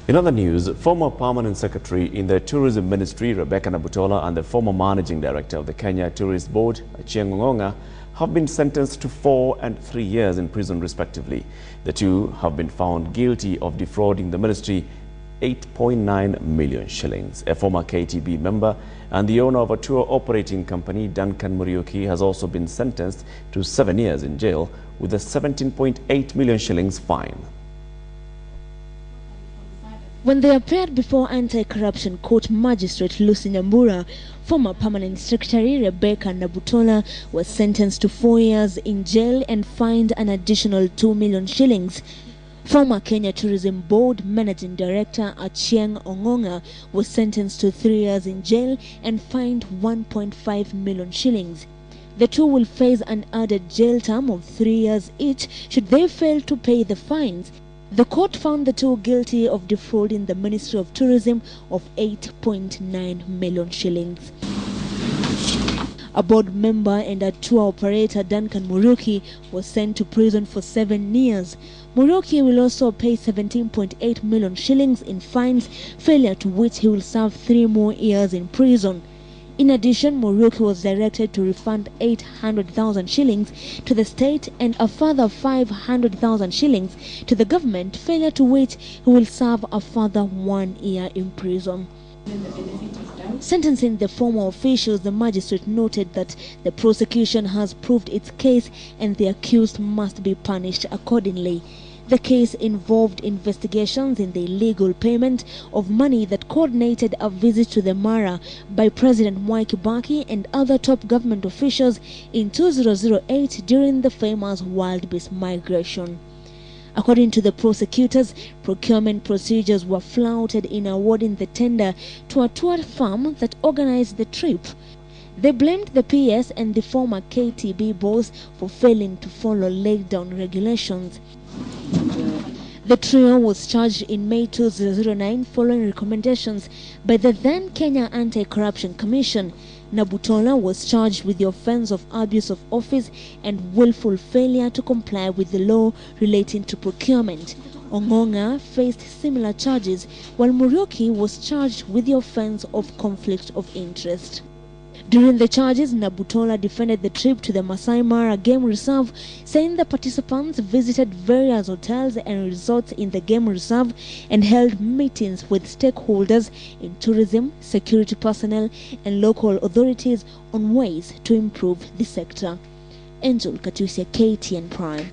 In other news, former Permanent Secretary in the Tourism Ministry, Rebecca Nabutola, and the former Managing Director of the Kenya Tourist Board, Achieng Ongong'a, have been sentenced to 4 and 3 years in prison respectively. The two have been found guilty of defrauding the ministry 8.9 million shillings. A former KTB member and the owner of a tour operating company, Duncan Muriuku, has also been sentenced to 7 years in jail with a 17.8 million shillings fine. When they appeared before Anti-Corruption Court Magistrate Lucy Nyambura, former Permanent Secretary Rebecca Nabutola was sentenced to 4 years in jail and fined an additional 2 million shillings. Former Kenya Tourism Board Managing Director Achieng Ongong'a was sentenced to 3 years in jail and fined 1.5 million shillings. The two will face an added jail term of 3 years each should they fail to pay the fines. The court found the two guilty of defrauding the Ministry of Tourism of 8.9 million shillings. A board member and a tour operator, Duncan Muriuku, was sent to prison for 7 years. Muriuku will also pay 17.8 million shillings in fines, failure to which he will serve 3 more years in prison. In addition, Muriuku was directed to refund 800,000 shillings to the state and a further 500,000 shillings to the government, failure to which he will serve a further 1 year in prison. Sentencing the former officials, the magistrate noted that the prosecution has proved its case and the accused must be punished accordingly. The case involved investigations in the illegal payment of money that coordinated a visit to the Mara by President Mwai Kibaki and other top government officials in 2008 during the famous wildebeest migration. According to the prosecutors, procurement procedures were flouted in awarding the tender to a tour firm that organized the trip. They blamed the PS and the former KTB boss for failing to follow laid-down regulations. The trio was charged in May 2009 following recommendations by the then Kenya Anti-Corruption Commission. Nabutola was charged with the offense of abuse of office and willful failure to comply with the law relating to procurement. Ongong'a faced similar charges, while Muriuku was charged with the offense of conflict of interest. During the charges, Nabutola defended the trip to the Masai Mara Game Reserve, saying the participants visited various hotels and resorts in the game reserve and held meetings with stakeholders in tourism, security personnel, and local authorities on ways to improve the sector. Angel Katusia, KTN Prime.